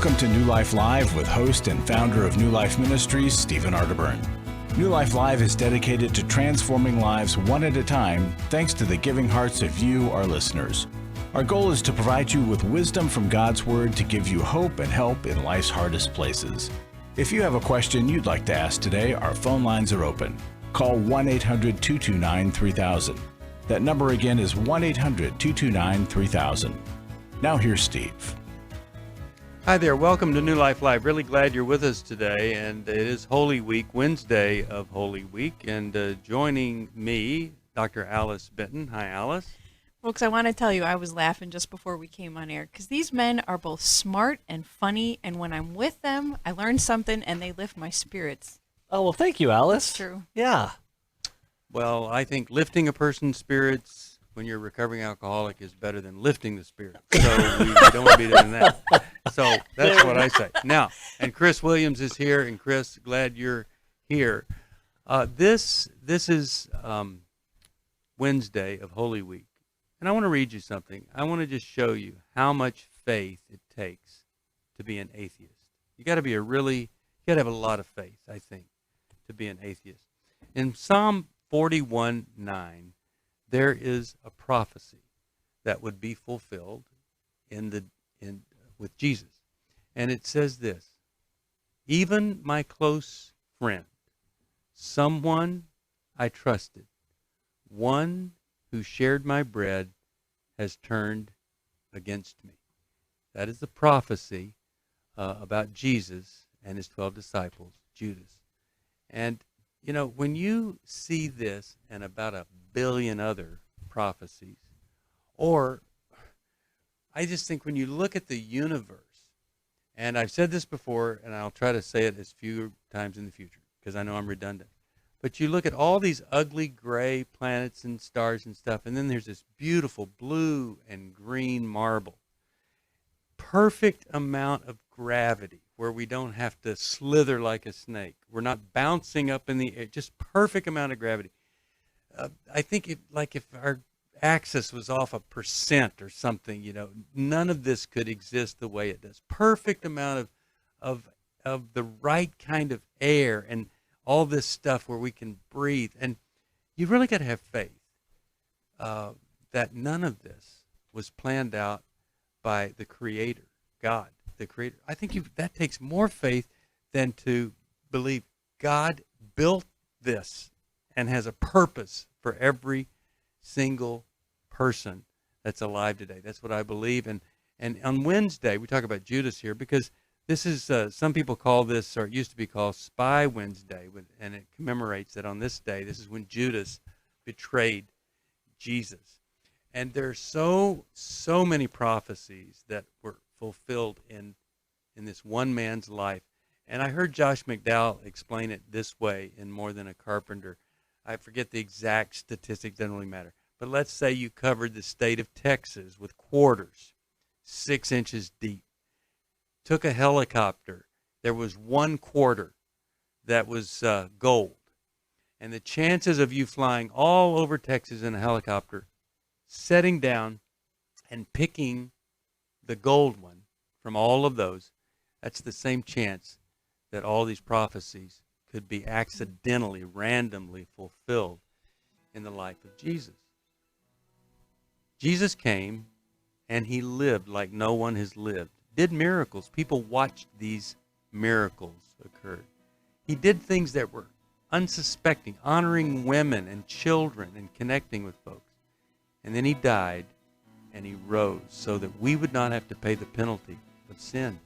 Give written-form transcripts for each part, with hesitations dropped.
Welcome to New Life Live with host and founder of New Life Ministries, Stephen Arterburn. New Life Live is dedicated to transforming lives one at a time, thanks to the giving hearts of you, our listeners. Our goal is to provide you with wisdom from God's Word to give you hope and help in life's hardest places. If you have a question you'd like to ask today, our phone lines are open. Call 1-800-229-3000. That number again is 1-800-229-3000. Now here's Steve. Hi there. Welcome to New Life Live. Really glad you're with us today. And it is Holy Week, Wednesday of Holy Week. And joining me, Dr. Alice Benton. Hi, Alice. Folks, I want to tell you, I was laughing just before we came on air because these men are both smart and funny. And when I'm with them, I learn something and they lift my spirits. Oh, well, thank you, Alice. That's true. Yeah. Well, I think lifting a person's spirits when you're a recovering alcoholic is better than lifting the spirit. So we don't want to be doing that. So that's what I say. Now, and Chris Williams is here. And Chris, glad you're here. This is Wednesday of Holy Week. And I want to read you something. I want to just show you how much faith it takes to be an atheist. You got to have a lot of faith, I think, to be an atheist. In Psalm 41:9, there is a prophecy that would be fulfilled with Jesus. And it says this: even my close friend, someone I trusted, one who shared my bread, has turned against me. That is the prophecy about Jesus and his 12 disciples, Judas. And, you know, when you see this and about 1 billion other prophecies, or I just think when you look at the universe, and I've said this before, and I'll try to say it as few times in the future, because I know I'm redundant. But you look at all these ugly gray planets and stars and stuff, and then there's this beautiful blue and green marble. Perfect amount of gravity where we don't have to slither like a snake. We're not bouncing up in the air, just perfect amount of gravity. I think if our axis was off 1% or something, you know, none of this could exist the way it does. Perfect amount of the right kind of air and all this stuff where we can breathe. And you really got to have faith that none of this was planned out by the Creator, God, the Creator. I think that takes more faith than to believe God built this and has a purpose for every single person that's alive today. That's what I believe. And on Wednesday, we talk about Judas here because this is, some people call this, or it used to be called Spy Wednesday, and it commemorates that on this day. This is when Judas betrayed Jesus. And there's so many prophecies that were fulfilled in this one man's life. And I heard Josh McDowell explain it this way in More Than a Carpenter. I forget the exact statistic, doesn't really matter. But let's say you covered the state of Texas with quarters, 6 inches deep. Took a helicopter. There was 1 quarter that was gold. And the chances of you flying all over Texas in a helicopter, setting down and picking the gold one from all of those, that's the same chance that all these prophecies could be accidentally, randomly fulfilled in the life of Jesus. Jesus came and he lived like no one has lived. Did miracles. People watched these miracles occur. He did things that were unsuspecting, honoring women and children and connecting with folks. And then he died and he rose so that we would not have to pay the penalty of sin.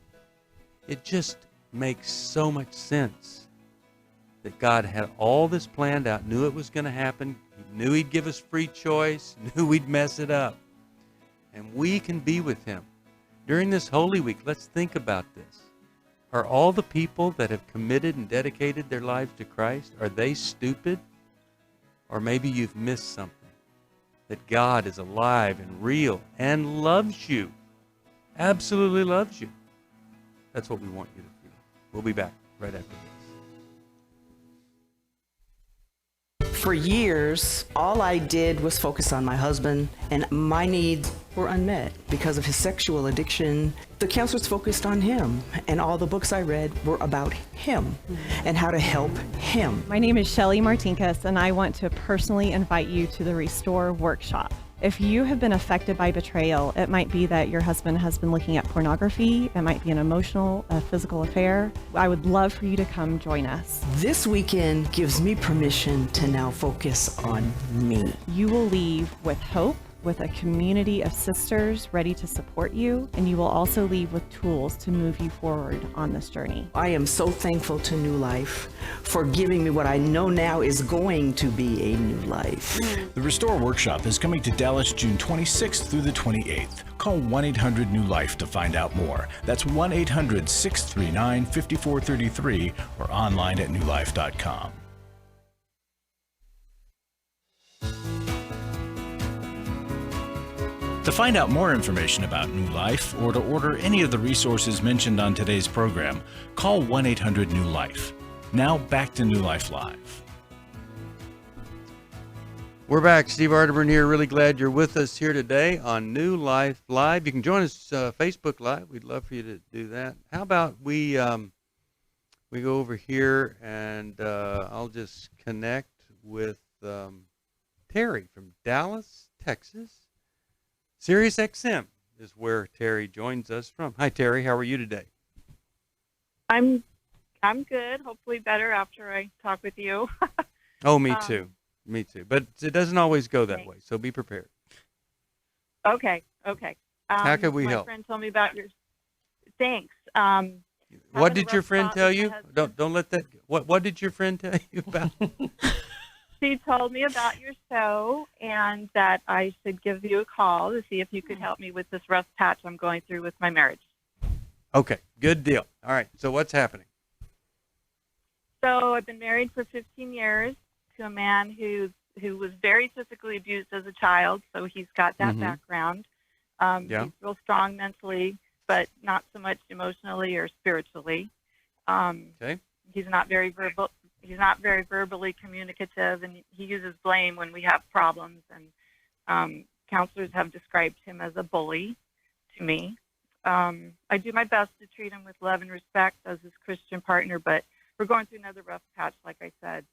It just makes so much sense that God had all this planned out, knew it was going to happen, he knew he'd give us free choice, knew we'd mess it up. And we can be with him. During this Holy Week, let's think about this. Are all the people that have committed and dedicated their lives to Christ, are they stupid? Or maybe you've missed something. That God is alive and real and loves you. Absolutely loves you. That's what we want you to feel. We'll be back right after this. For years, all I did was focus on my husband and my needs were unmet because of his sexual addiction. The counselors focused on him, and all the books I read were about him and how to help him. My name is Shelly Martinkus, and I want to personally invite you to the Restore Workshop. If you have been affected by betrayal, it might be that your husband has been looking at pornography, it might be an emotional, a physical affair. I would love for you to come join us. This weekend gives me permission to now focus on me. You will leave with hope, with a community of sisters ready to support you, and you will also leave with tools to move you forward on this journey. I am so thankful to New Life for giving me what I know now is going to be a new life. The Restore Workshop is coming to Dallas June 26th through the 28th. Call 1-800-NEW-LIFE to find out more. That's 1-800-639-5433 or online at newlife.com. To find out more information about New Life or to order any of the resources mentioned on today's program, call 1-800-NEW-LIFE. Now back to New Life Live. We're back. Steve Arterburn here. Really glad you're with us here today on New Life Live. You can join us Facebook Live. We'd love for you to do that. How about we go over here and I'll just connect with Terry from Dallas, Texas. Sirius XM is where Terry joins us from. Hi, Terry. How are you today? I'm good. Hopefully better after I talk with you. Oh, me too. Me too. But it doesn't always go that okay. way, so be prepared. Okay. How can we help? My friend told me about your... Thanks. What did your friend tell you? Don't let that... What did your friend tell you about? She told me about your show and that I should give you a call to see if you could help me with this rough patch I'm going through with my marriage. Okay, good deal. All right, so what's happening? So I've been married for 15 years to a man who was very physically abused as a child, so he's got that background. He's real strong mentally, but not so much emotionally or spiritually. Okay. He's not very verbal. He's not very verbally communicative, and he uses blame when we have problems. And counselors have described him as a bully to me. I do my best to treat him with love and respect as his Christian partner, but we're going through another rough patch, like I said.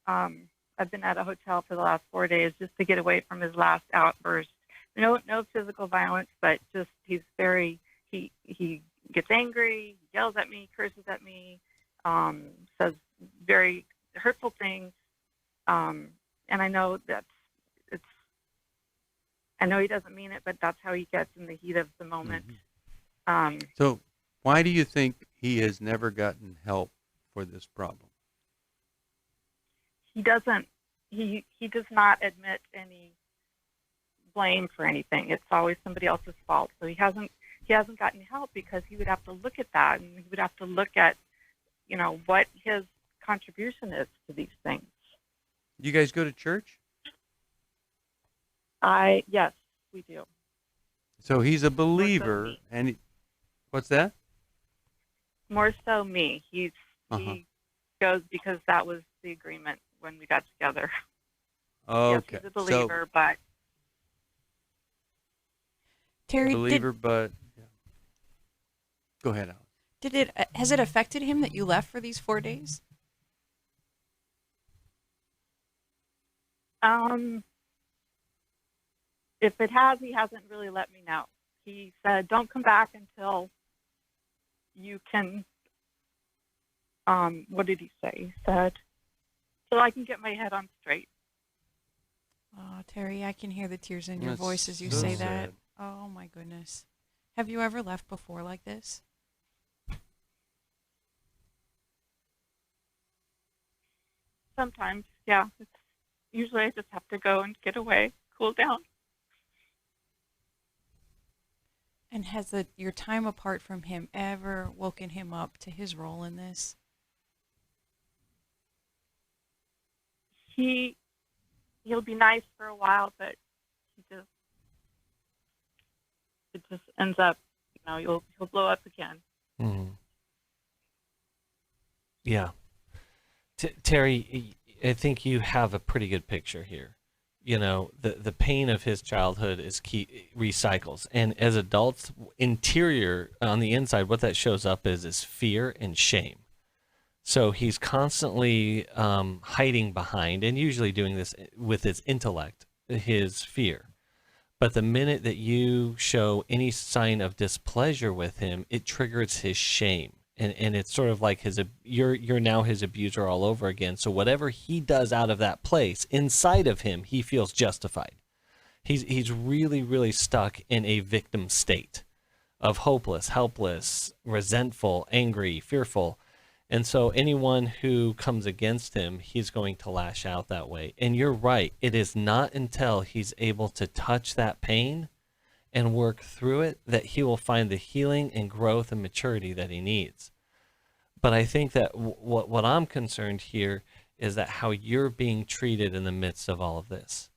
I've been at a hotel for the last 4 days just to get away from his last outburst. No physical violence, but just he gets angry, he yells at me, curses at me, says very hurtful things, and I know I know he doesn't mean it, but that's how he gets in the heat of the moment. So why do you think he has never gotten help for this problem? He doesn't. He does not admit any blame for anything. It's always somebody else's fault. So he hasn't gotten help because he would have to look at that, and he would have to look at what his contribution is to these things. You guys go to church? Yes, we do. So he's a believer, and what's that? More so me. He goes because that was the agreement when we got together. Okay. Yes, he's a believer, but Terry, but yeah. Go ahead, Alex. has it affected him that you left for these 4 days? If it has, he hasn't really let me know. He said, "Don't come back until you can." What did he say? He said, "So I can get my head on straight." Oh, Terry, I can hear the tears in your That's voice as you so say that. sad. Oh my goodness. Have you ever left before like this? Sometimes, yeah. Usually I just have to go and get away, cool down. And has your time apart from him ever woken him up to his role in this? He'll be nice for a while, but it just ends up, he'll blow up again. Mm-hmm. Yeah. Terry, I think you have a pretty good picture here. the pain of his childhood recycles. And as adults, interior, on the inside, what that shows up is fear and shame. So he's constantly hiding behind, and usually doing this with his intellect, his fear. But the minute that you show any sign of displeasure with him, it triggers his shame. And it's sort of like you're now his abuser all over again. So whatever he does out of that place, inside of him, he feels justified. He's really, really stuck in a victim state of hopeless, helpless, resentful, angry, fearful. And so anyone who comes against him, he's going to lash out that way. And you're right. It is not until he's able to touch that pain and work through it that he will find the healing and growth and maturity that he needs. But I think that what I'm concerned here is that how you're being treated in the midst of all of this.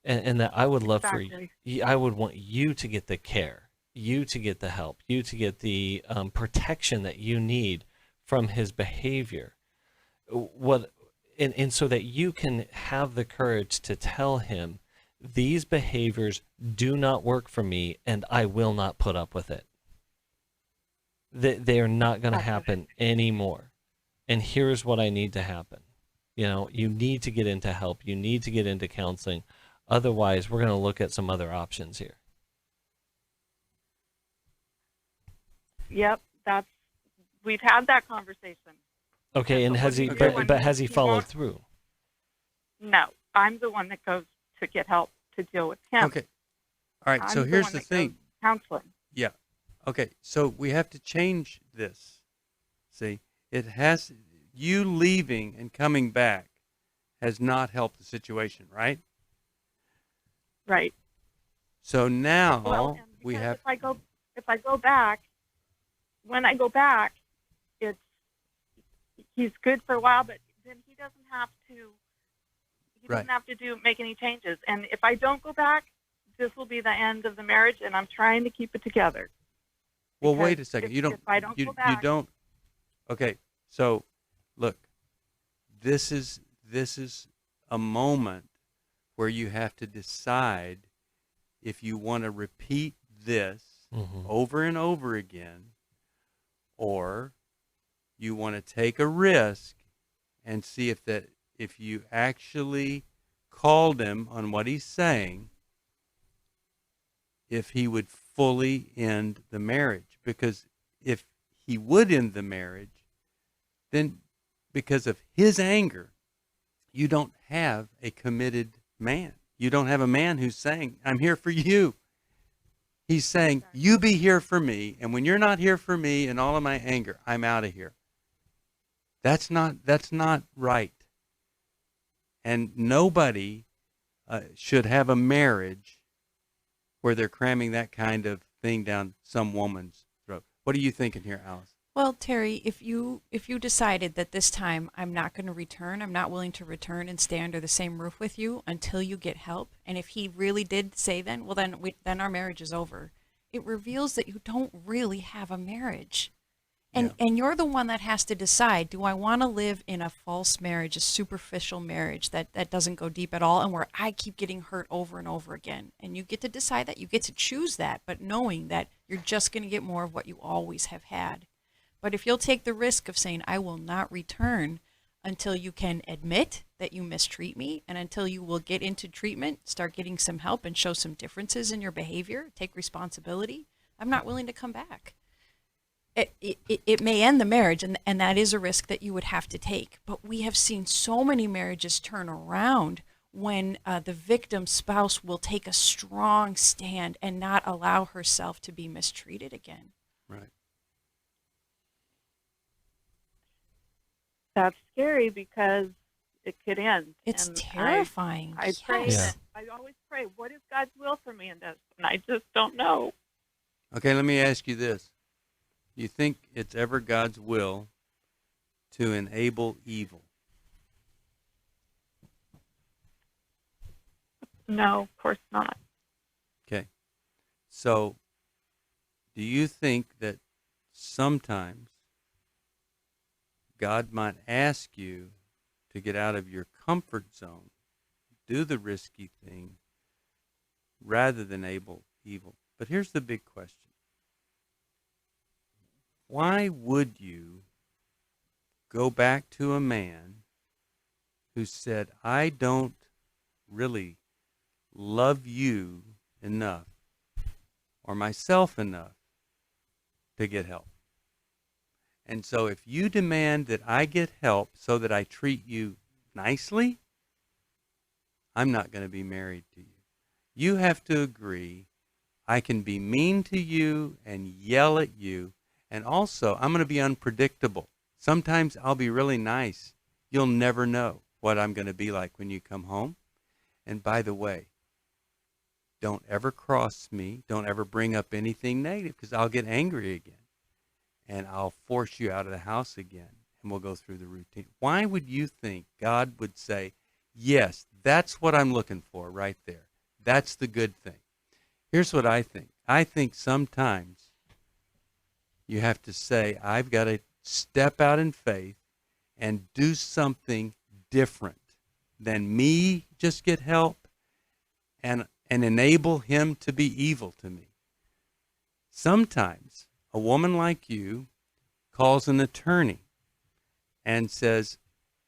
And that I would love I would want you to get the care, you to get the help, you to get the protection that you need from his behavior. And so that you can have the courage to tell him, these behaviors do not work for me, and I will not put up with it. They are not going to happen anymore. And here's what I need to happen. You need to get into help. You need to get into counseling. Otherwise, we're going to look at some other options here. Yep, we've had that conversation. Okay, and has he? But has he followed through? No, I'm the one that goes to get help to deal with him. Okay, all right. So here's the thing. Counseling. Yeah. Okay, so we have to change this. See, you leaving and coming back has not helped the situation, right? Right. So now we have. If I go back, when I go back, he's good for a while, but then he doesn't have to. He doesn't have to make any changes. And if I don't go back, this will be the end of the marriage, and I'm trying to keep it together. Well, wait a second. If I don't go back, you don't. Okay, so look, this is a moment where you have to decide if you want to repeat this over and over again, or you want to take a risk and see if you actually called him on what he's saying, if he would fully end the marriage. Because if he would end the marriage, then because of his anger, you don't have a committed man. You don't have a man who's saying, I'm here for you. He's saying, you be here for me, and when you're not here for me and all of my anger, I'm out of here. That's not right. And nobody should have a marriage where they're cramming that kind of thing down some woman's throat. What are you thinking here, Alice? Well, Terry, if you decided that this time I'm not going to return, I'm not willing to return and stay under the same roof with you until you get help, and if he really did say then, well, then our marriage is over. It reveals that you don't really have a marriage. And you're the one that has to decide, do I want to live in a false marriage, a superficial marriage that doesn't go deep at all, and where I keep getting hurt over and over again? And you get to decide that. You get to choose that, but knowing that you're just going to get more of what you always have had. But if you'll take the risk of saying, I will not return until you can admit that you mistreat me, and until you will get into treatment, start getting some help and show some differences in your behavior, take responsibility, I'm not willing to come back. It may end the marriage, and that is a risk that you would have to take. But we have seen so many marriages turn around when the victim spouse will take a strong stand and not allow herself to be mistreated again. Right. That's scary because it could end. It's and terrifying. I pray. Yes. I always pray, what is God's will for me in this? And I just don't know. Okay, let me ask you this. Do you think it's ever God's will to enable evil? No, of course not. Okay. So, do you think that sometimes God might ask you to get out of your comfort zone, do the risky thing rather than evil. But here's the big question. Why would you go back to a man who said, I don't really love you enough or myself enough to get help? And so if you demand that I get help so that I treat you nicely, I'm not going to be married to you. You have to agree I can be mean to you and yell at you, and also I'm going to be unpredictable. Sometimes I'll be really nice. You'll never know what I'm going to be like when you come home. And by the way, don't ever cross me. Don't ever bring up anything negative, because I'll get angry again. And I'll force you out of the house again, and we'll go through the routine. Why would you think God would say, yes, that's what I'm looking for right there. That's the good thing. Here's what I think. I think sometimes you have to say, I've got to step out in faith and do something different than me just get help and enable him to be evil to me. Sometimes a woman like you calls an attorney and says,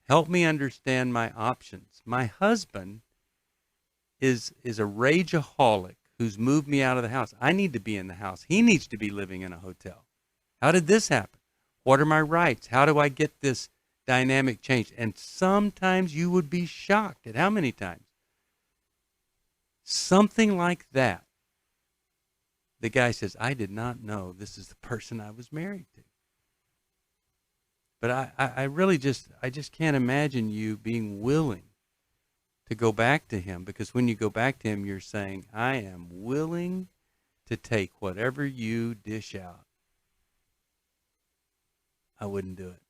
help me understand my options. My husband is a rageaholic who's moved me out of the house. I need to be in the house. He needs to be living in a hotel. How did this happen? What are my rights? How do I get this dynamic changed? And sometimes you would be shocked at how many times. Something like that. The guy says, I did not know this is the person I was married to. But I really just can't imagine you being willing to go back to him, because when you go back to him, you're saying, I am willing to take whatever you dish out. I wouldn't do it.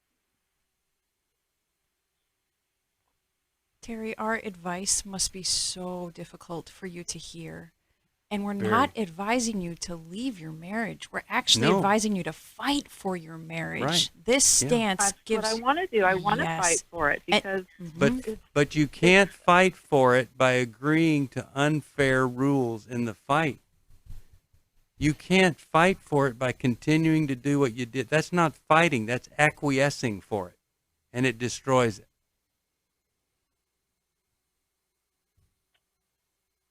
Terry, our advice must be so difficult for you to hear. And we're Very. not advising you to leave your marriage. We're actually No. advising you to fight for your marriage. Right. This Yeah. stance That's gives... what I want to do. I want to Yes. fight for it because But you can't fight for it by agreeing to unfair rules in the fight. You can't fight for it by continuing to do what you did. That's not fighting. That's acquiescing for it. And it destroys it.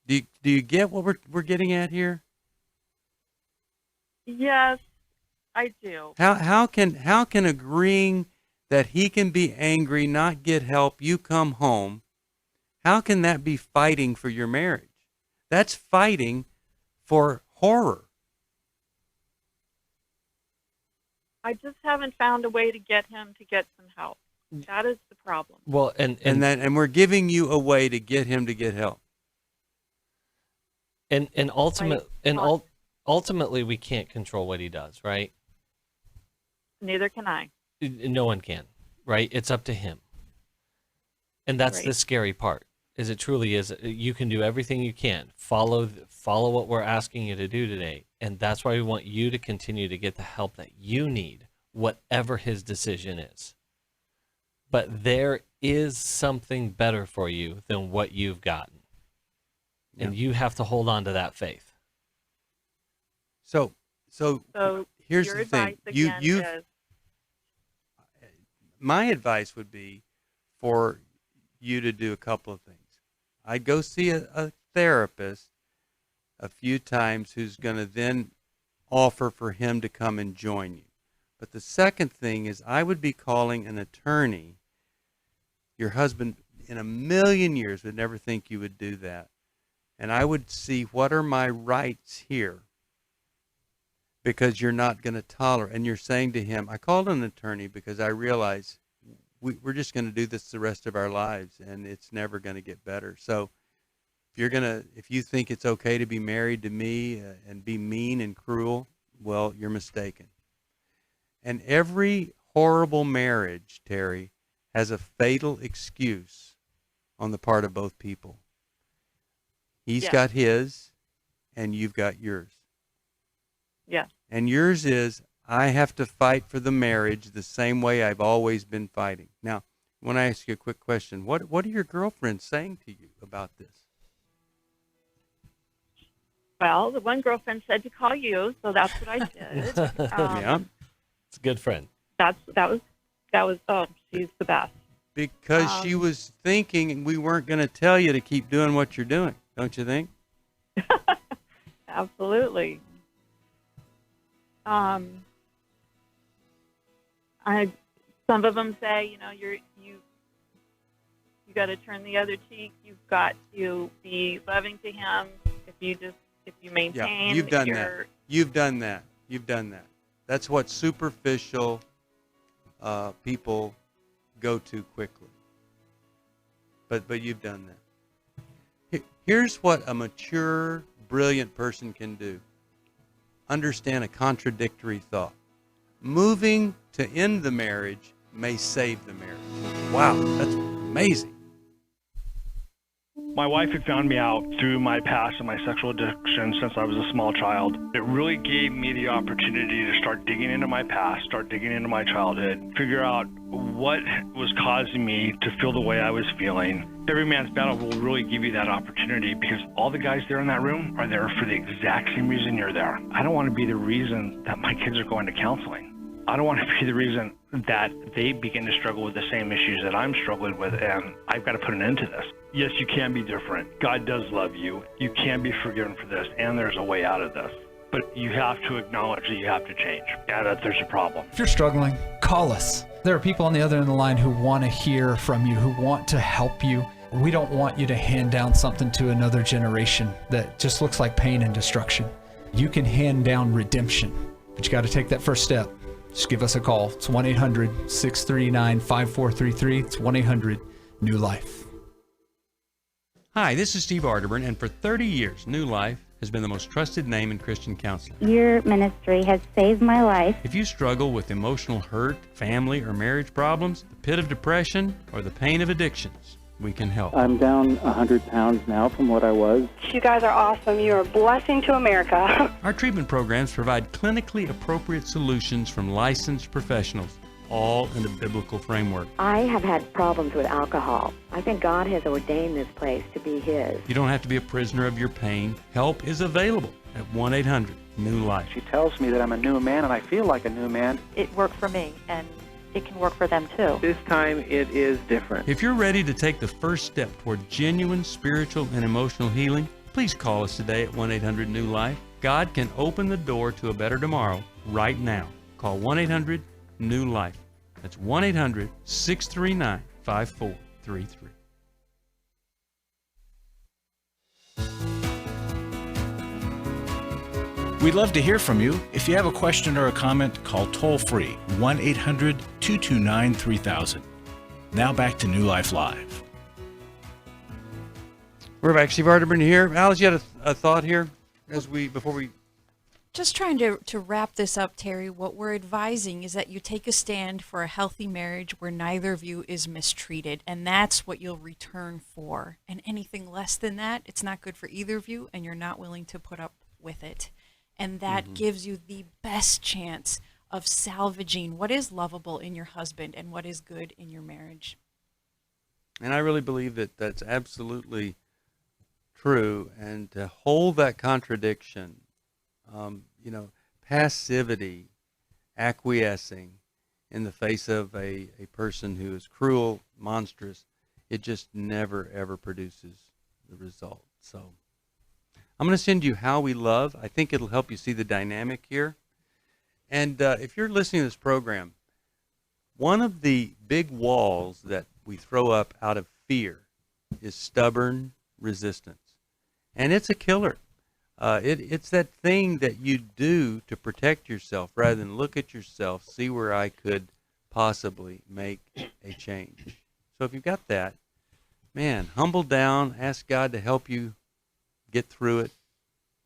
Do you get what we're getting at here? yes, I do. How can agreeing that he can be angry, not get help, you come home, how can that be fighting for your marriage? That's fighting for horror. I just haven't found a way to get him to get some help. That is the problem. Well, And we're giving you a way to get him to get help. Ultimately we can't control what he does, right? Neither can I. No one can, right? It's up to him. And that's Right. the scary part. Is it truly is. You can do everything you can. Follow what we're asking you to do today. And that's why we want you to continue to get the help that you need, whatever his decision is. But there is something better for you than what you've gotten. And you have to hold on to that faith. So here's your the thing. advice again is My advice would be for you to do a couple of things. I'd go see a therapist a few times who's going to then offer for him to come and join you. But the second thing is I would be calling an attorney. Your husband in a million years would never think you would do that. And I would see, what are my rights here? Because you're not going to tolerate. And you're saying to him, I called an attorney because I realize we're just going to do this the rest of our lives, and it's never going to get better. So if you think it's okay to be married to me and be mean and cruel, well, you're mistaken. And every horrible marriage, Terry, has a fatal excuse on the part of both people. He's got his, and you've got yours. Yeah. And yours is, I have to fight for the marriage the same way I've always been fighting. Now, I want to ask you a quick question. What are your girlfriends saying to you about this? Well, the one girlfriend said to call you, so that's what I did. Yeah. It's a good friend. That was. Oh, she's the best. Because she was thinking we weren't going to tell you to keep doing what you're doing, don't you think? Absolutely. Some of them say, you got to turn the other cheek. You've got to be loving to him. If you maintain. Yeah, you've done that. You've done that. That's what superficial people go to quickly. But you've done that. Here's what a mature, brilliant person can do. Understand a contradictory thought. Moving to end the marriage may save the marriage. Wow, that's amazing. My wife had found me out through my past and my sexual addiction since I was a small child. It really gave me the opportunity to start digging into my past, start digging into my childhood, figure out what was causing me to feel the way I was feeling. Every Man's Battle will really give you that opportunity because all the guys there in that room are there for the exact same reason you're there. I don't want to be the reason that my kids are going to counseling. I don't want to be the reason that they begin to struggle with the same issues that I'm struggling with, and I've got to put an end to this. Yes, you can be different. God does love you. You can be forgiven for this, and there's a way out of this. But you have to acknowledge that you have to change, and that there's a problem. If you're struggling, call us. There are people on the other end of the line who want to hear from you, who want to help you. We don't want you to hand down something to another generation that just looks like pain and destruction. You can hand down redemption, but you got to take that first step. Just give us a call. It's 1-800-639-5433. It's 1-800-NEW-LIFE. Hi, this is Steve Arterburn, and for 30 years, New Life has been the most trusted name in Christian counseling. Your ministry has saved my life. If you struggle with emotional hurt, family or marriage problems, the pit of depression, or the pain of addictions, we can help. I'm down 100 pounds now from what I was. You guys are awesome. You're a blessing to America. Our treatment programs provide clinically appropriate solutions from licensed professionals, all in a biblical framework. I have had problems with alcohol. I think God has ordained this place to be His. You don't have to be a prisoner of your pain. Help is available at 1-800-NEW-LIFE. She tells me that I'm a new man, and I feel like a new man. It worked for me, and it can work for them too. This time it is different. If you're ready to take the first step toward genuine spiritual and emotional healing, please call us today at 1-800-NEW-LIFE. God can open the door to a better tomorrow right now. Call 1-800-NEW-LIFE. That's 1-800-639-5433. We'd love to hear from you. If you have a question or a comment, call toll-free 1-800-229-3000. Now back to New Life Live. We're back. Steve Arterburn here. Alice, you had a thought here before we... Just trying to wrap this up, Terry, what we're advising is that you take a stand for a healthy marriage where neither of you is mistreated, and that's what you'll return for. And anything less than that, it's not good for either of you, and you're not willing to put up with it. And that gives you the best chance of salvaging what is lovable in your husband and what is good in your marriage. And I really believe that that's absolutely true. And to hold that contradiction, passivity, acquiescing in the face of a person who is cruel, monstrous, it just never, ever produces the result. So I'm going to send you How We Love. I think it'll help you see the dynamic here. And if you're listening to this program, one of the big walls that we throw up out of fear is stubborn resistance. And it's a killer. It's that thing that you do to protect yourself rather than look at yourself, see where I could possibly make a change. So if you've got that, man, humble down, ask God to help you get through it,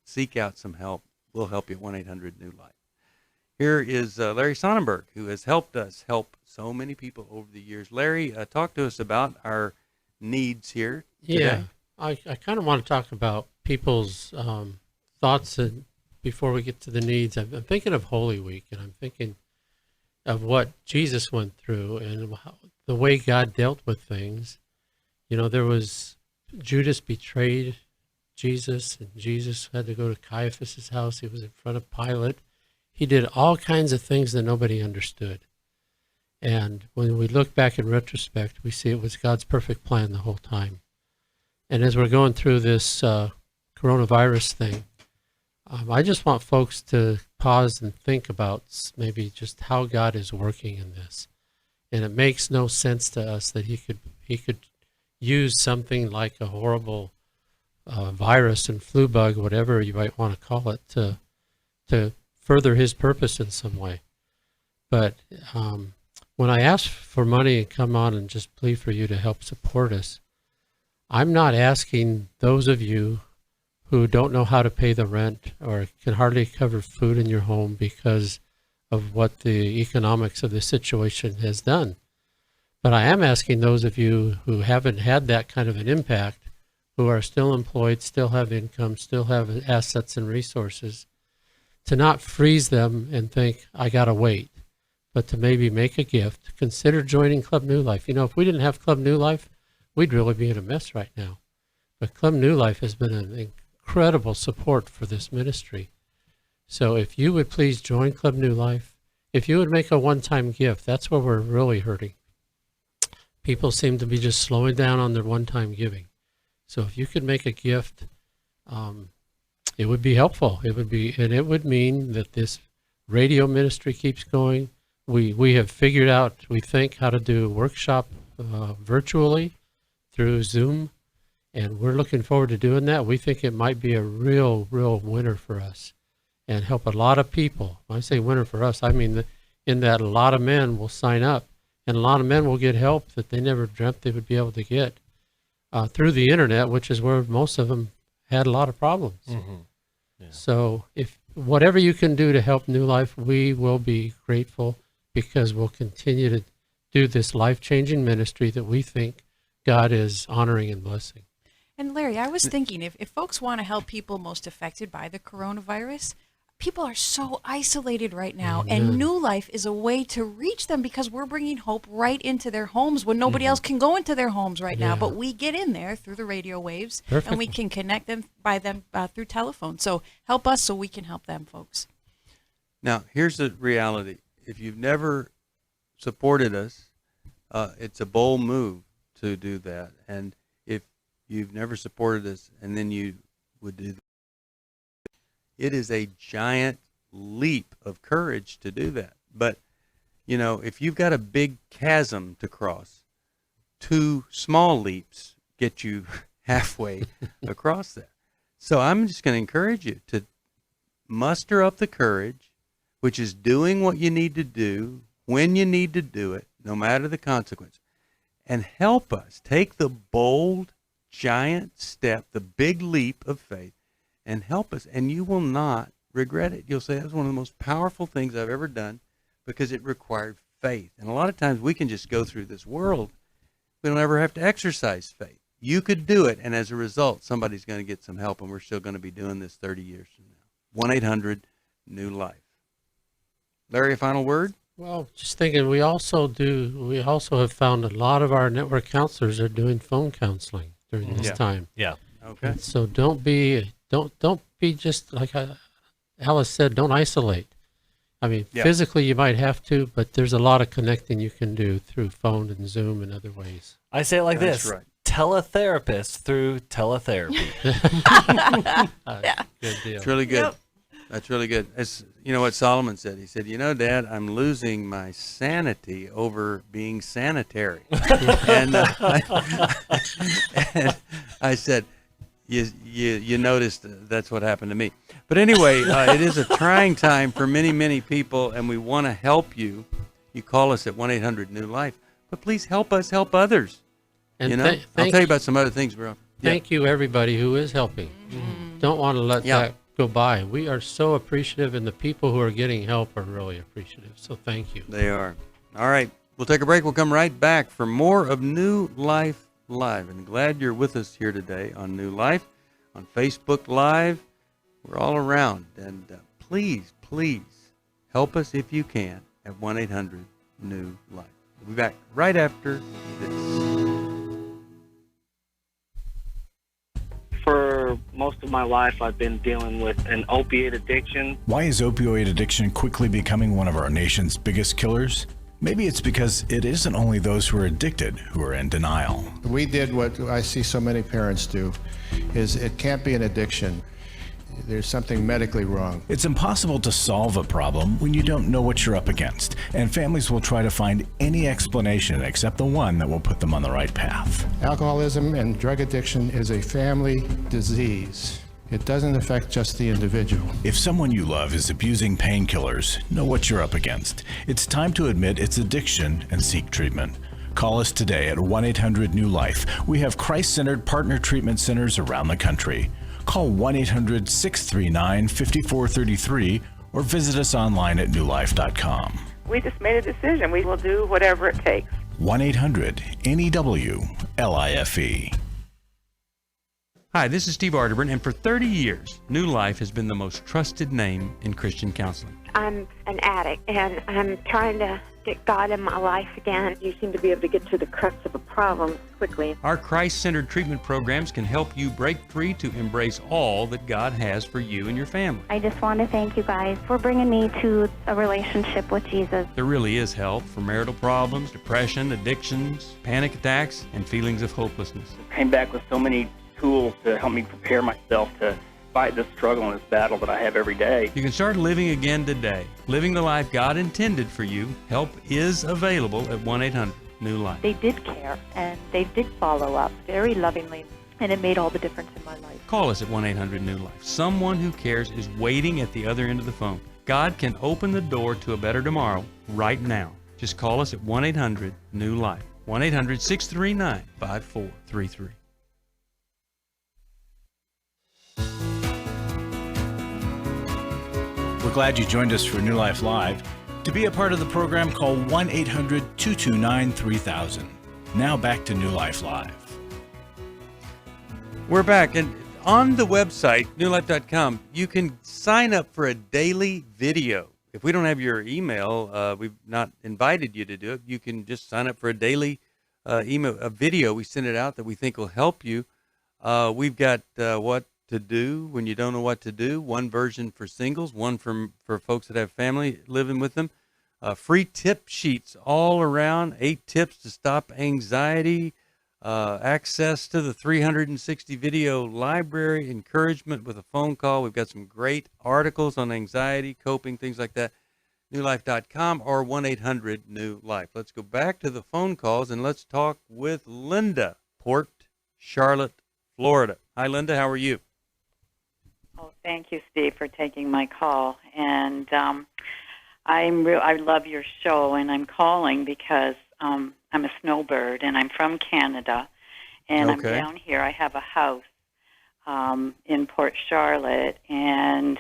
seek out some help. We'll help you at 1-800-NEW-LIFE. Here is Larry Sonnenberg, who has helped us help so many people over the years. Larry, talk to us about our needs here today. Yeah, I kind of want to talk about people's thoughts before we get to the needs. I'm thinking of Holy Week, and I'm thinking of what Jesus went through and the way God dealt with things. There was Judas betrayed Jesus, and Jesus had to go to Caiaphas' house. He was in front of Pilate. He did all kinds of things that nobody understood. And when we look back in retrospect, we see it was God's perfect plan the whole time. And as we're going through this coronavirus thing, I just want folks to pause and think about maybe just how God is working in this. And it makes no sense to us that he could use something like a horrible virus and flu bug, whatever you might want to call it, to further his purpose in some way. But when I ask for money and come on and just plead for you to help support us, I'm not asking those of you who don't know how to pay the rent or can hardly cover food in your home because of what the economics of the situation has done. But I am asking those of you who haven't had that kind of an impact, who are still employed, still have income, still have assets and resources, to not freeze them and think, I got to wait, but to maybe make a gift. Consider joining Club New Life. If we didn't have Club New Life, we'd really be in a mess right now. But Club New Life has been an incredible support for this ministry. So if you would please join Club New Life, if you would make a one-time gift, that's where we're really hurting. People seem to be just slowing down on their one-time giving. So if you could make a gift, it would be helpful. It would mean that this radio ministry keeps going. We have figured out, we think, how to do a workshop virtually through Zoom, and we're looking forward to doing that. We think it might be a real winner for us and help a lot of people. When I say winner for us, I mean in that a lot of men will sign up, and a lot of men will get help that they never dreamt they would be able to get through the internet, which is where most of them had a lot of problems. Mm-hmm. Yeah. So if whatever you can do to help New Life, we will be grateful, because we'll continue to do this life-changing ministry that we think God is honoring and blessing. And Larry, I was thinking, if folks want to help people most affected by the coronavirus, people are so isolated right now, and New Life is a way to reach them, because we're bringing hope right into their homes when nobody else can go into their homes right now. But we get in there through the radio waves, and we can connect them through telephone. So help us so we can help them, folks. Now, here's the reality. If you've never supported us, it's a bold move to do that. And if you've never supported us and then you would do that, it is a giant leap of courage to do that. But, if you've got a big chasm to cross, 2 small leaps get you halfway across that. So I'm just going to encourage you to muster up the courage, which is doing what you need to do when you need to do it, no matter the consequence, and help us take the bold, giant step, the big leap of faith, and help us, and you will not regret it. You'll say, that was one of the most powerful things I've ever done, because it required faith. And a lot of times we can just go through this world. We don't ever have to exercise faith. You could do it, and as a result, somebody's going to get some help, and we're still going to be doing this 30 years from now. 1-800-NEW-LIFE. Larry, a final word? Well, just thinking, we also have found a lot of our network counselors are doing phone counseling during this time. Yeah. Okay. So don't be just like Alice said, don't isolate. I mean, physically you might have to, but there's a lot of connecting you can do through phone and Zoom and other ways. I say it like That's this. Right. Teletherapist through teletherapy. Good deal. It's really good. Yep. That's really good. It's, what Solomon said. He said, Dad, I'm losing my sanity over being sanitary. and I said, you noticed that's what happened to me. But anyway, it is a trying time for many, many people, and we want to help you. You call us at 1-800-NEW-LIFE. But please help us help others. And I'll tell you about some other things, bro. Thank you, everybody who is helping. Mm-hmm. Don't want to let that go by. We are so appreciative, and the people who are getting help are really appreciative. So thank you. They are. All right. We'll take a break. We'll come right back for more of New Life Live. And glad you're with us here today on New Life, on Facebook Live. We're all around. And please help us if you can at 1-800-NEW-LIFE. We'll be back right after this. For most of my life, I've been dealing with an opiate addiction. Why is opioid addiction quickly becoming one of our nation's biggest killers? Maybe it's because it isn't only those who are addicted who are in denial. We did what I see so many parents do, is it can't be an addiction. There's something medically wrong. It's impossible to solve a problem when you don't know what you're up against, and families will try to find any explanation except the one that will put them on the right path. Alcoholism and drug addiction is a family disease. It doesn't affect just the individual. If someone you love is abusing painkillers, know what you're up against. It's time to admit it's addiction and seek treatment. Call us today at 1-800-NEW-LIFE. We have Christ-centered partner treatment centers around the country. Call 1-800-639-5433 or visit us online at newlife.com. We just made a decision. We will do whatever it takes. 1-800-NEW-LIFE. Hi, this is Steve Arterburn, and for 30 years, New Life has been the most trusted name in Christian counseling. I'm an addict, and I'm trying to get God in my life again. You seem to be able to get to the crux of a problem quickly. Our Christ-centered treatment programs can help you break free to embrace all that God has for you and your family. I just want to thank you guys for bringing me to a relationship with Jesus. There really is help for marital problems, depression, addictions, panic attacks, and feelings of hopelessness. I came back with so many tools to help me prepare myself to fight this struggle and this battle that I have every day. You can start living again today, living the life God intended for you. Help is available at 1-800-NEW-LIFE. They did care, and they did follow up very lovingly, and it made all the difference in my life. Call us at 1-800-NEW-LIFE. Someone who cares is waiting at the other end of the phone. God can open the door to a better tomorrow right now. Just call us at 1-800-NEW-LIFE. 1-800-639-5433. We're glad you joined us for New Life Live. To be a part of the program, call 1-800-229-3000. Now back to New Life Live. We're back, and on the website, newlife.com, you can sign up for a daily video. If we don't have your email, we've not invited you to do it. You can just sign up for a daily a video. We send it out that we think will help you. We've got what to do when you don't know what to do. One version for singles, one for folks that have family living with them. Free tip sheets all around. 8 tips to stop anxiety. Access to the 360 video library. Encouragement with a phone call. We've got some great articles on anxiety, coping, things like that. Newlife.com or 1-800-NEW-LIFE. Let's go back to the phone calls and let's talk with Linda, Port Charlotte, Florida. Hi, Linda. How are you? Oh, thank you, Steve, for taking my call. And I love your show, and I'm calling because I'm a snowbird, and I'm from Canada, and I'm down here. I have a house in Port Charlotte, and,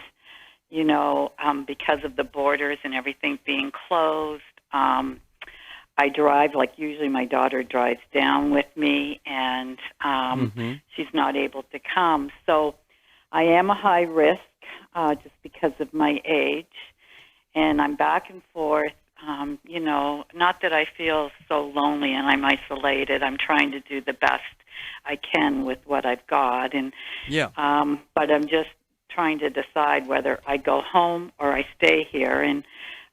you know, because of the borders and everything being closed, I drive, like usually my daughter drives down with me, and she's not able to come. So I am a high risk just because of my age, and I'm back and forth. You know, not that I feel so lonely and I'm isolated. I'm trying to do the best I can with what I've got, and but I'm just trying to decide whether I go home or I stay here. And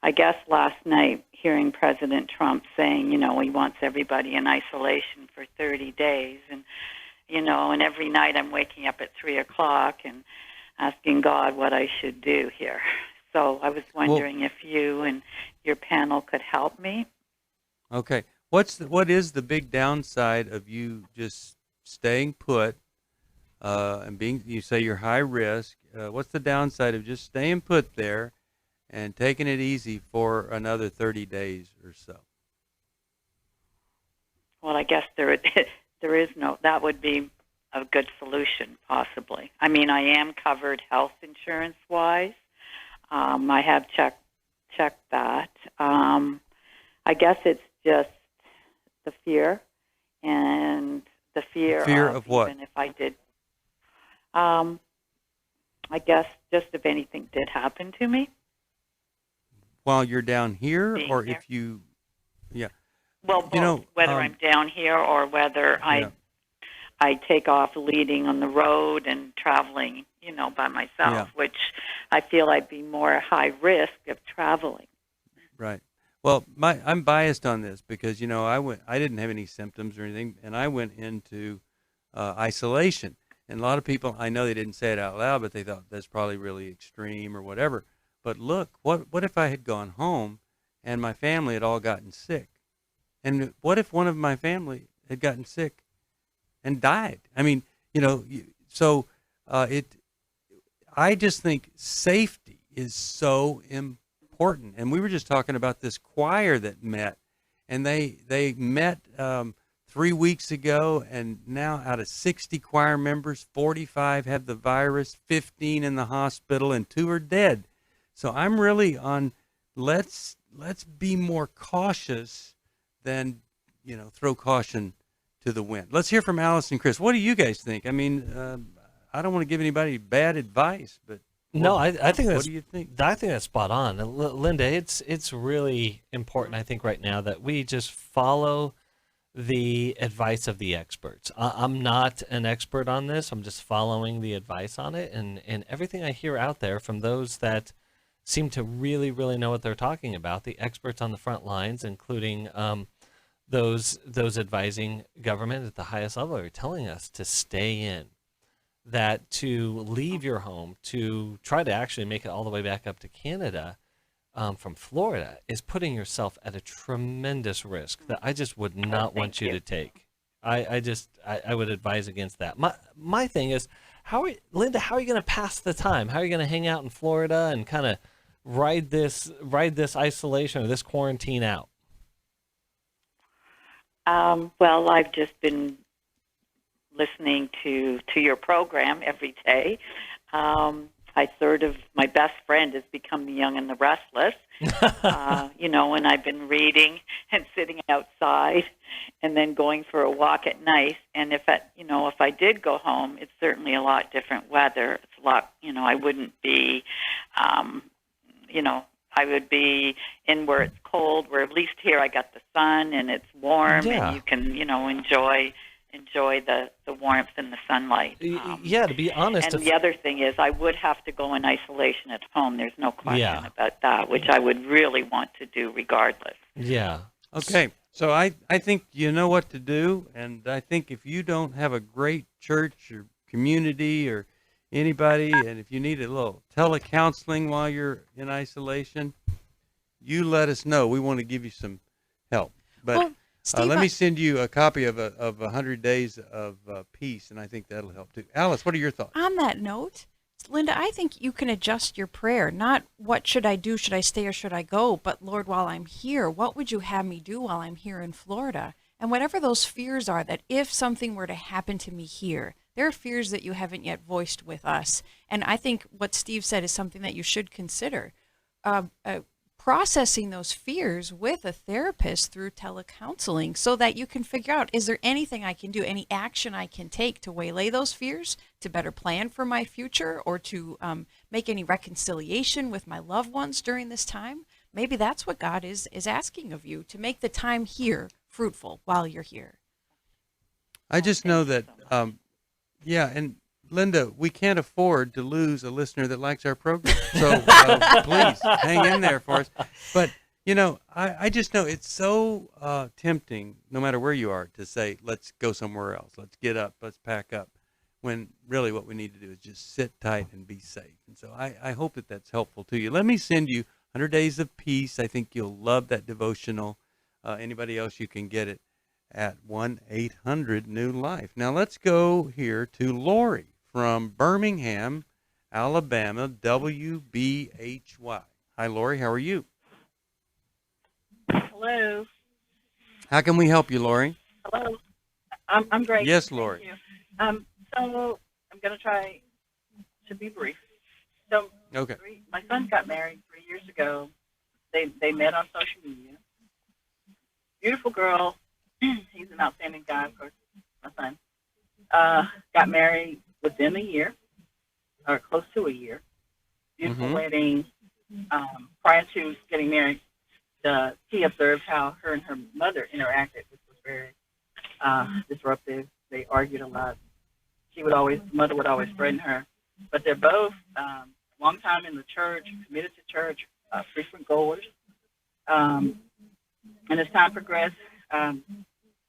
I guess last night, hearing President Trump saying, you know, he wants everybody in isolation for 30 days, and you know, and every night I'm waking up at 3 o'clock and asking God what I should do here. So I was wondering if you and your panel could help me. Okay. What is the big downside of you just staying put and being, you say you're high risk. What's the downside of just staying put there and taking it easy for another 30 days or so? Well, I guess there is no, that would be a good solution, possibly. I mean, I am covered health insurance-wise. I have checked that. I guess it's just the fear, and the fear of what? Even if I did, I guess just if anything did happen to me. While you're down here, or here. if you, Well, both, whether I'm down here or whether I take off leading on the road and traveling, by myself, which I feel I'd be more high risk of traveling. Right. Well, I'm biased on this because I didn't have any symptoms or anything, and I went into isolation. And a lot of people, I know they didn't say it out loud, but they thought that's probably really extreme or whatever. But look, what if I had gone home and my family had all gotten sick? And what if one of my family had gotten sick and died? I mean, I just think safety is so important. And we were just talking about this choir that met, and they met 3 weeks ago, and now out of 60 choir members, 45 have the virus, 15 in the hospital, and 2 are dead. So I'm really on let's be more cautious than throw caution to the wind. Let's hear from Alice and Chris. What do you guys think? I mean, I don't want to give anybody bad advice, but I think that's. What do you think? I think that's spot on, Linda. It's really important. I think right now that we just follow the advice of the experts. I'm not an expert on this. I'm just following the advice on it, and everything I hear out there from those that seem to really, really know what they're talking about. The experts on the front lines, including those advising government at the highest level, are telling us to stay in. That to leave your home, to try to actually make it all the way back up to Canada from Florida, is putting yourself at a tremendous risk that I just would not want you to take. I would advise against that. My thing is, Linda, how are you going to pass the time? How are you going to hang out in Florida and kind of ride this isolation or this quarantine out? Well, I've just been listening to your program every day. A third of my best friend has become The Young and the Restless, and I've been reading and sitting outside and then going for a walk at night. And if I did go home, it's certainly a lot different weather. It's a lot, I wouldn't be, I would be in where it's cold, where at least here I got the sun and it's warm and you can, enjoy the warmth and the sunlight. To be honest. And the other thing is I would have to go in isolation at home. There's no question about that, which I would really want to do regardless. Yeah. Okay. So I think you know what to do, and I think if you don't have a great church or community or anybody, and if you need a little telecounseling while you're in isolation, you let us know. We want to give you some help. But Steve, let me send you a copy of 100 Days of Peace, and I think that'll help too. Alice, what are your thoughts? On that note, Linda, I think you can adjust your prayer. Not what should I do, should I stay or should I go, but Lord, while I'm here, what would you have me do while I'm here in Florida? And whatever those fears are, that if something were to happen to me here, there are fears that you haven't yet voiced with us. And I think what Steve said is something that you should consider. Processing those fears with a therapist through telecounseling so that you can figure out, is there anything I can do, any action I can take to waylay those fears, to better plan for my future, or to make any reconciliation with my loved ones during this time? Maybe that's what God is asking of you, to make the time here fruitful while you're here. I just know that, and Linda, we can't afford to lose a listener that likes our program. So please hang in there for us. But, I just know it's so tempting, no matter where you are, to say, let's go somewhere else. Let's get up. Let's pack up. When really what we need to do is just sit tight and be safe. And so I hope that that's helpful to you. Let me send you 100 Days of Peace. I think you'll love that devotional. Anybody else, you can get it at 1-800-NEW-LIFE. Now let's go here to Lori from Birmingham, Alabama, WBHY. Hi, Lori. How are you? Hello. How can we help you, Lori? Hello. I'm great. Yes, Lori. Thank you. So I'm going to try to be brief. So okay. My son got married 3 years ago. They met on social media. Beautiful girl. He's an outstanding guy, of course, my son. Got married within a year, or close to a year. Beautiful wedding. Prior to getting married, he observed how her and her mother interacted, which was very disruptive. They argued a lot. The mother would always threaten her. But they're both long time in the church, committed to church, frequent goers. And as time progressed,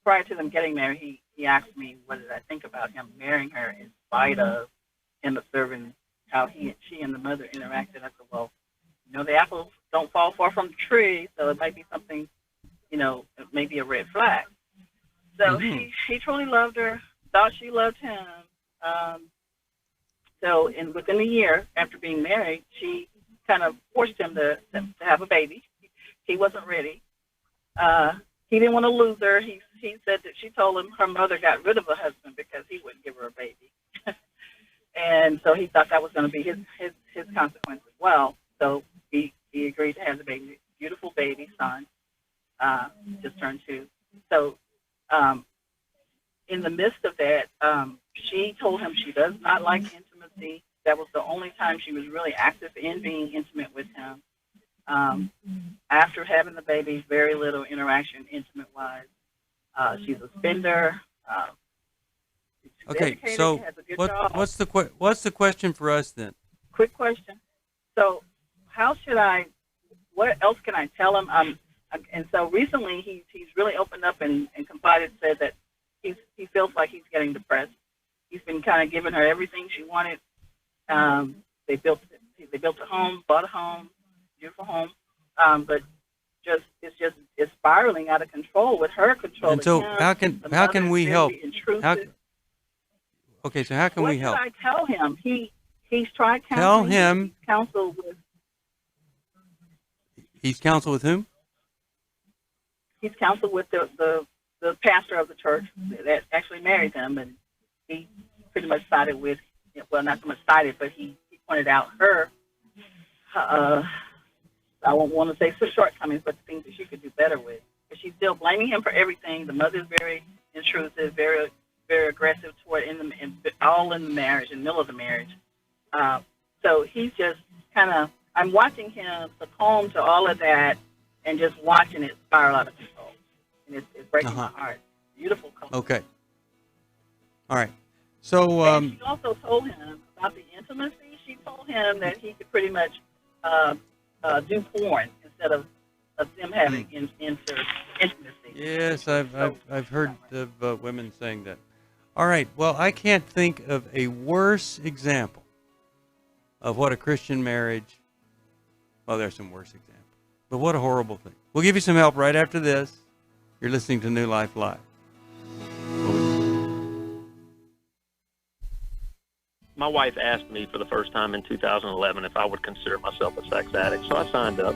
prior to them getting married, he asked me what did I think about him marrying her in spite of him observing how she and the mother interacted. I said, well, the apples don't fall far from the tree, so it might be something, it may be a red flag. So he truly loved her, thought she loved him. So within a year after being married, she kind of forced him to have a baby. He wasn't ready. He didn't want to lose her. He said that she told him her mother got rid of her husband because he wouldn't give her a baby. And so he thought that was going to be his consequence as well. So he agreed to have the baby, beautiful baby son, just turned 2. So in the midst of that, she told him she does not like intimacy. That was the only time she was really active in being intimate with him. After having the baby, very little interaction intimate-wise. She's a spender. Okay, so what's the question for us then? Quick question. So what else can I tell him? And so recently he's really opened up and confided, said that he feels like he's getting depressed. He's been kind of giving her everything she wanted. They built a home, bought a home, beautiful home, but it's spiraling out of control with her controlling And so him. how can we help? Okay, so how can we help? What should I tell him? He's tried counseling. Tell him. He's counseled with. He's counseled with whom? He's counseled with the pastor of the church that actually married him, and he pretty much sided with, well, not so much sided, but he pointed out her, I won't want to say shortcomings, but things that she could do better with. But she's still blaming him for everything. The mother's very intrusive, very, very aggressive toward all in the marriage, in the middle of the marriage. So he's just kind of, I'm watching him succumb to all of that and just watching it spiral out of control. And it's breaking my heart. Beautiful couple. Okay. All right. So and she also told him about the intimacy. She told him that he could pretty much do porn instead of them having intimacy. Yes, I've heard of women saying that. All right. Well, I can't think of a worse example of what a Christian marriage. Well, there's some worse examples, but what a horrible thing. We'll give you some help right after this. You're listening to New Life Live. My wife asked me for the first time in 2011 if I would consider myself a sex addict, so I signed up.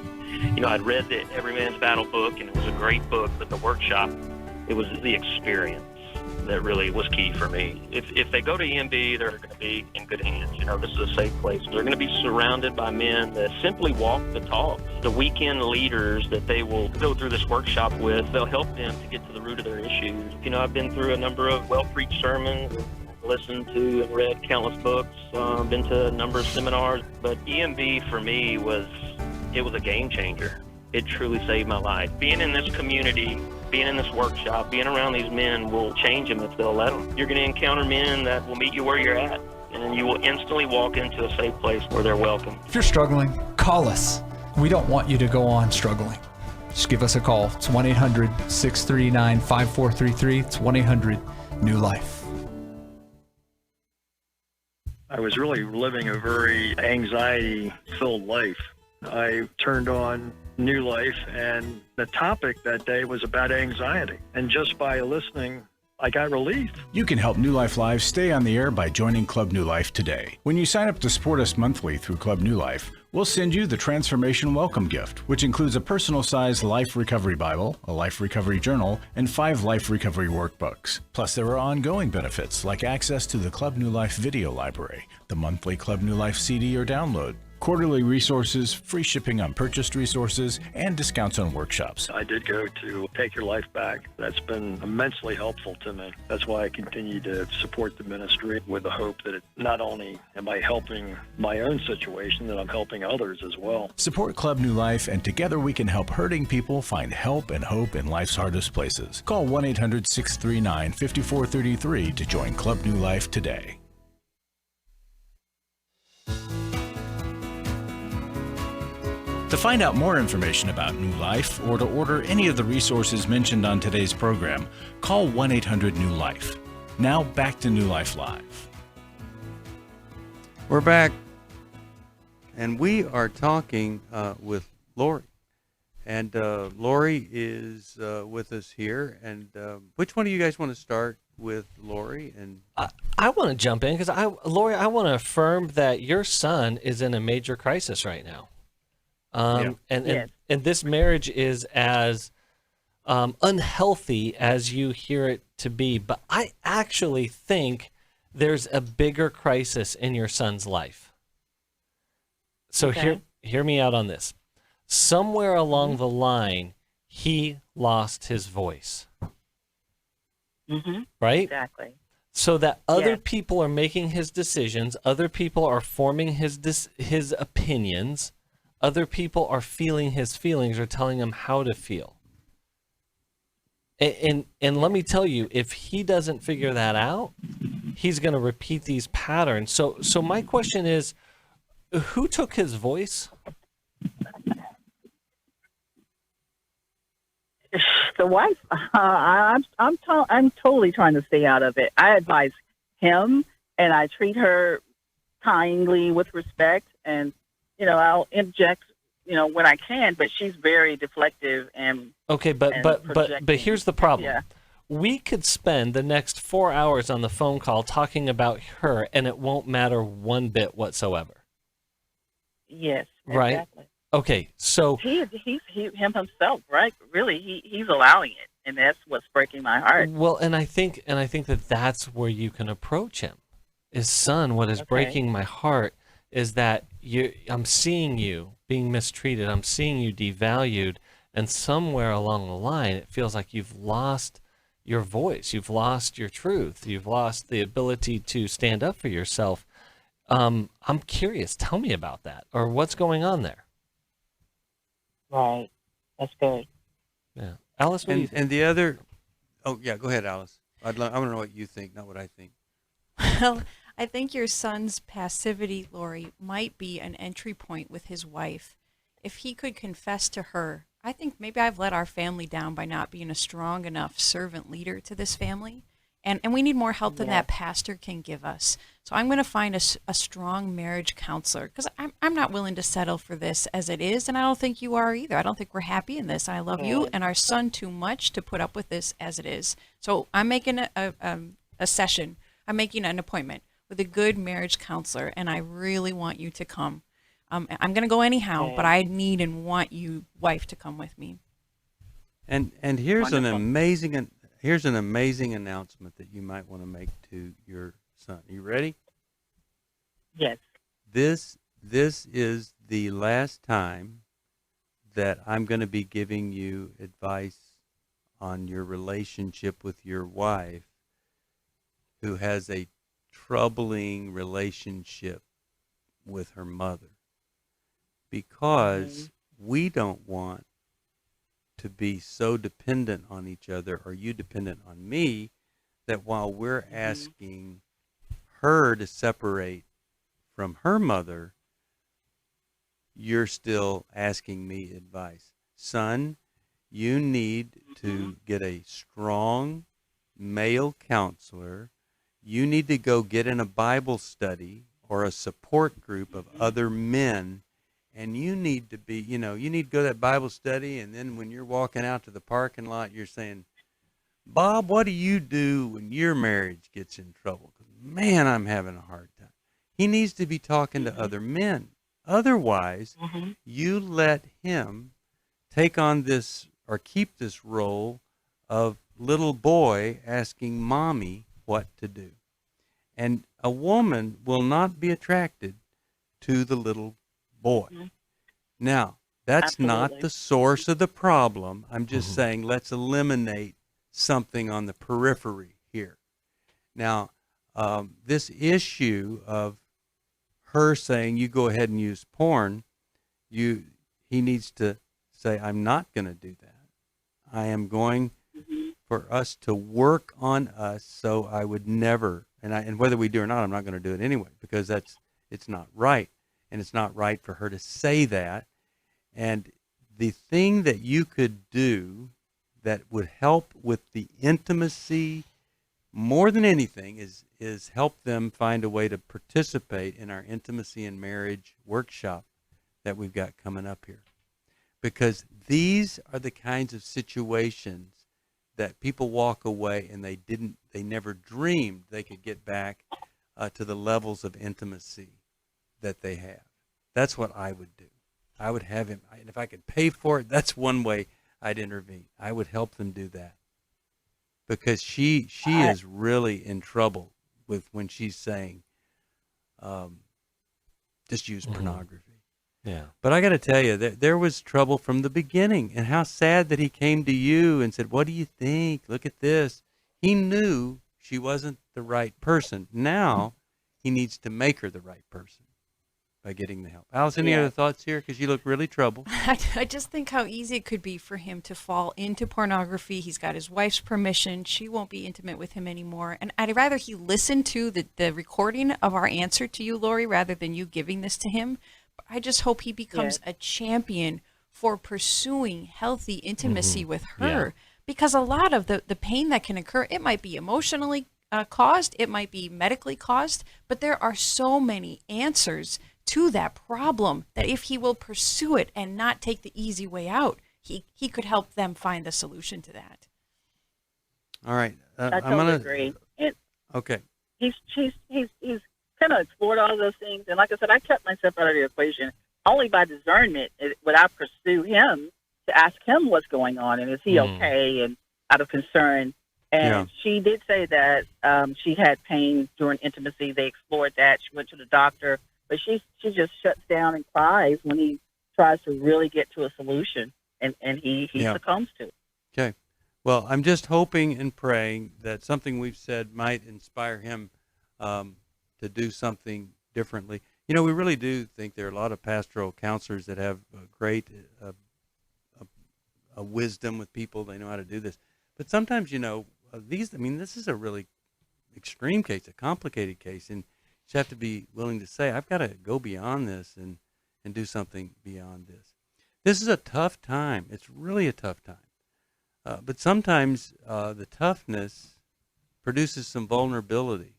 I'd read the Every Man's Battle book, and it was a great book, but the workshop, it was the experience that really was key for me. If they go to EMB, they're going to be in good hands. This is a safe place. They're going to be surrounded by men that simply walk the talk. The weekend leaders that they will go through this workshop with, they'll help them to get to the root of their issues. I've been through a number of well-preached sermons, listened to and read countless books, been to a number of seminars, but EMB for me was a game changer. It truly saved my life. Being in this community, being in this workshop, being around these men will change them if they'll let them. You're going to encounter men that will meet you where you're at, and you will instantly walk into a safe place where they're welcome. If you're struggling, call us. We don't want you to go on struggling. Just give us a call. It's 1-800-639-5433. It's 1-800-NEW-LIFE. I was really living a very anxiety-filled life. I turned on New Life, and the topic that day was about anxiety. And just by listening, I got relief. You can help New Life Live stay on the air by joining Club New Life today. When you sign up to support us monthly through Club New Life, we'll send you the Transformation Welcome Gift, which includes a personal-sized Life Recovery Bible, a Life Recovery Journal, and 5 Life Recovery Workbooks. Plus, there are ongoing benefits like access to the Club New Life video library, the monthly Club New Life CD or download, quarterly resources, free shipping on purchased resources, and discounts on workshops. I did go to Take Your Life Back. That's been immensely helpful to me. That's why I continue to support the ministry with the hope that not only am I helping my own situation, that I'm helping others as well. Support Club New Life, and together we can help hurting people find help and hope in life's hardest places. Call 1-800-639-5433 to join Club New Life today. To find out more information about New Life or to order any of the resources mentioned on today's program, call 1-800-NEW-LIFE. Now back to New Life Live. We're back, and we are talking with Lori. And Lori is with us here. And which one of you guys want to start with, Lori? And I want to jump in because Lori, I want to affirm that your son is in a major crisis right now. And this marriage is as unhealthy as you hear it to be. But I actually think there's a bigger crisis in your son's life. So hear me out on this. Somewhere along the line, he lost his voice. Right? Exactly. So that other people are making his decisions, other people are forming his opinions, other people are feeling his feelings or telling him how to feel. And let me tell you, if he doesn't figure that out, he's going to repeat these patterns. So my question is, who took his voice? The wife. I'm totally trying to stay out of it. I advise him, and I treat her kindly with respect, and I'll inject when I can. But she's very deflective and okay. But here's the problem. Yeah. We could spend the next 4 hours on the phone call talking about her, and it won't matter one bit whatsoever. Yes. Right. Exactly. Okay, so he's him himself, right? Really, he's allowing it, and that's what's breaking my heart. Well, and I think that that's where you can approach him. Is son, what is breaking my heart is that I'm seeing you being mistreated. I'm seeing you devalued, and somewhere along the line, it feels like you've lost your voice. You've lost your truth. You've lost the ability to stand up for yourself. I'm curious. Tell me about that, or what's going on there. Right. That's good. Yeah. Alice, what do you think? And the other... Oh, yeah, go ahead, Alice. I want to know what you think, not what I think. Well, I think your son's passivity, Lori, might be an entry point with his wife. If he could confess to her, I think maybe I've let our family down by not being a strong enough servant leader to this family. And we need more help than that pastor can give us. So I'm going to find a strong marriage counselor, because I'm not willing to settle for this as it is, and I don't think you are either. I don't think we're happy in this. I love you and our son too much to put up with this as it is. So I'm making a session. I'm making an appointment with a good marriage counselor, and I really want you to come. I'm going to go anyhow, but I need and want you, wife, to come with me. And here's an amazing... Here's an amazing announcement that you might want to make to your son. Are you ready? Yes. This is the last time that I'm going to be giving you advice on your relationship with your wife, who has a troubling relationship with her mother, because we don't want to be so dependent on each other, or you dependent on me, that while we're asking her to separate from her mother, you're still asking me advice. Son, you need to get a strong male counselor. You need to go get in a Bible study or a support group of other men. And you need to be, you need to go to that Bible study, and then when you're walking out to the parking lot, you're saying, Bob, what do you do when your marriage gets in trouble? 'Cause, man, I'm having a hard time. He needs to be talking to other men. Otherwise, you let him take on this or keep this role of little boy asking mommy what to do. And a woman will not be attracted to the little boy. Now, that's not Absolutely. the source of the problem. I'm just saying let's eliminate something on the periphery here. Now, this issue of her saying, you go ahead and use porn, he needs to say, I'm not going to do that. I am going for us to work on us, so I would never, and whether we do or not, I'm not going to do it anyway, because it's not right. And it's not right for her to say that. And the thing that you could do that would help with the intimacy more than anything is help them find a way to participate in our intimacy and marriage workshop that we've got coming up here. Because these are the kinds of situations that people walk away and they never dreamed they could get back to the levels of intimacy that they have. That's what I would do. I would have him, and if I could pay for it, that's one way I'd intervene. I would help them do that. Because she is really in trouble with when she's saying, just use pornography. Yeah. But I got to tell you, there was trouble from the beginning, and how sad that he came to you and said, what do you think? Look at this. He knew she wasn't the right person. Now he needs to make her the right person by getting the help. Alice, any other thoughts here? Because you look really troubled. I just think how easy it could be for him to fall into pornography. He's got his wife's permission. She won't be intimate with him anymore. And I'd rather he listen to the recording of our answer to you, Lori, rather than you giving this to him. I just hope he becomes a champion for pursuing healthy intimacy with her. Because a lot of the pain that can occur, it might be emotionally caused, it might be medically caused, but there are so many answers to that problem that if he will pursue it and not take the easy way out, he could help them find the solution to that. All right. I totally agree. Okay. He's kind of explored all of those things, and like I said, I kept myself out of the equation only by discernment. Would I pursue him to ask him what's going on and is he okay, and out of concern. And she did say that she had pain during intimacy. They explored that. She went to the doctor, but she just shuts down and cries when he tries to really get to a solution, and he succumbs to it. Okay. Well, I'm just hoping and praying that something we've said might inspire him to do something differently. You know, we really do think there are a lot of pastoral counselors that have great wisdom with people. They know how to do this. But sometimes, you know, this is a really extreme case, a complicated case, and you have to be willing to say, I've got to go beyond this and do something beyond this. This is a tough time. It's really a tough time. But sometimes the toughness produces some vulnerability.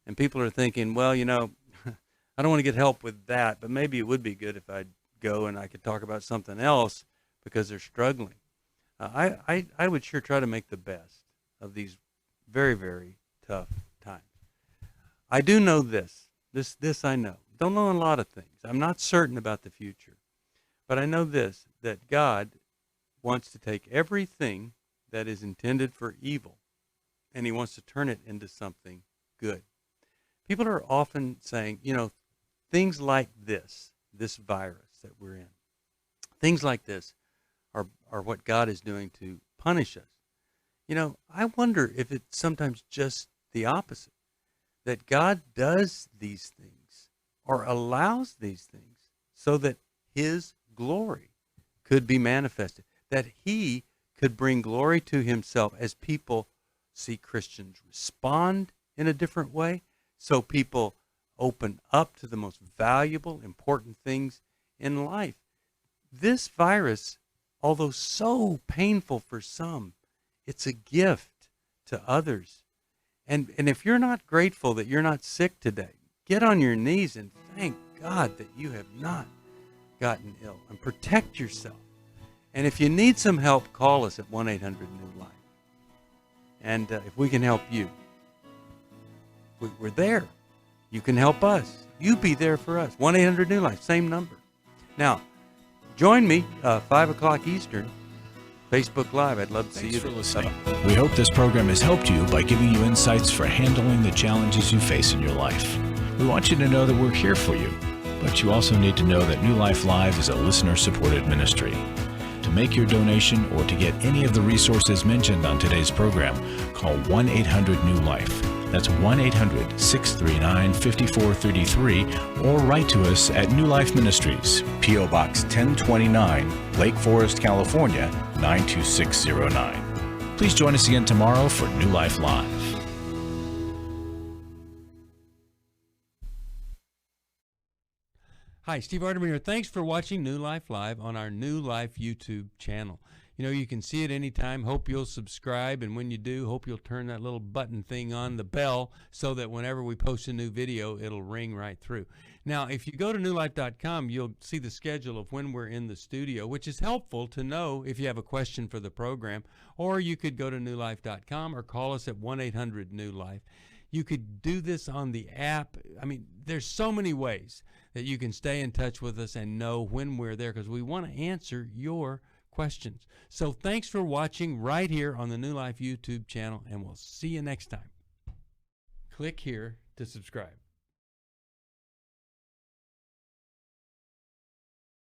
And people are thinking, well, you know, I don't want to get help with that, but maybe it would be good if I'd go and I could talk about something else because they're struggling. I would sure try to make the best of these very, very tough times. I do know this I know. Don't know a lot of things. I'm not certain about the future. But I know this, that God wants to take everything that is intended for evil, and he wants to turn it into something good. People are often saying, you know, things like this virus that we're in, things like this are what God is doing to punish us. You know, I wonder if it's sometimes just the opposite, that God does these things or allows these things so that his glory could be manifested, that he could bring glory to himself as people see Christians respond in a different way, so people open up to the most valuable, important things in life. This virus, although so painful for some, it's a gift to others. And if you're not grateful that you're not sick today, get on your knees and thank God that you have not gotten ill, and protect yourself. And if you need some help, call us at 1-800-NEW-LIFE. And if we can help you, we're there. You can help us. You be there for us. 1-800-NEW-LIFE, same number. Now, join me 5 o'clock Eastern, Facebook Live. I'd love to see you. Thanks for listening. We hope this program has helped you by giving you insights for handling the challenges you face in your life. We want you to know that we're here for you. But you also need to know that New Life Live is a listener-supported ministry. To make your donation or to get any of the resources mentioned on today's program, call 1-800-NEW-LIFE. That's 1-800-639-5433, or write to us at New Life Ministries, P.O. Box 1029, Lake Forest, California, 92609. Please join us again tomorrow for New Life Live. Hi, Steve Arterburn here. Thanks for watching New Life Live on our New Life YouTube channel. You know, you can see it anytime. Hope you'll subscribe, and when you do, hope you'll turn that little button thing on, the bell, so that whenever we post a new video, it'll ring right through. Now, if you go to newlife.com, you'll see the schedule of when we're in the studio, which is helpful to know if you have a question for the program, or you could go to newlife.com or call us at 1-800-NEW-LIFE. You could do this on the app. I mean, there's so many ways that you can stay in touch with us and know when we're there, because we want to answer your questions. So thanks for watching right here on the New Life YouTube channel, and we'll see you next time. Click here to subscribe.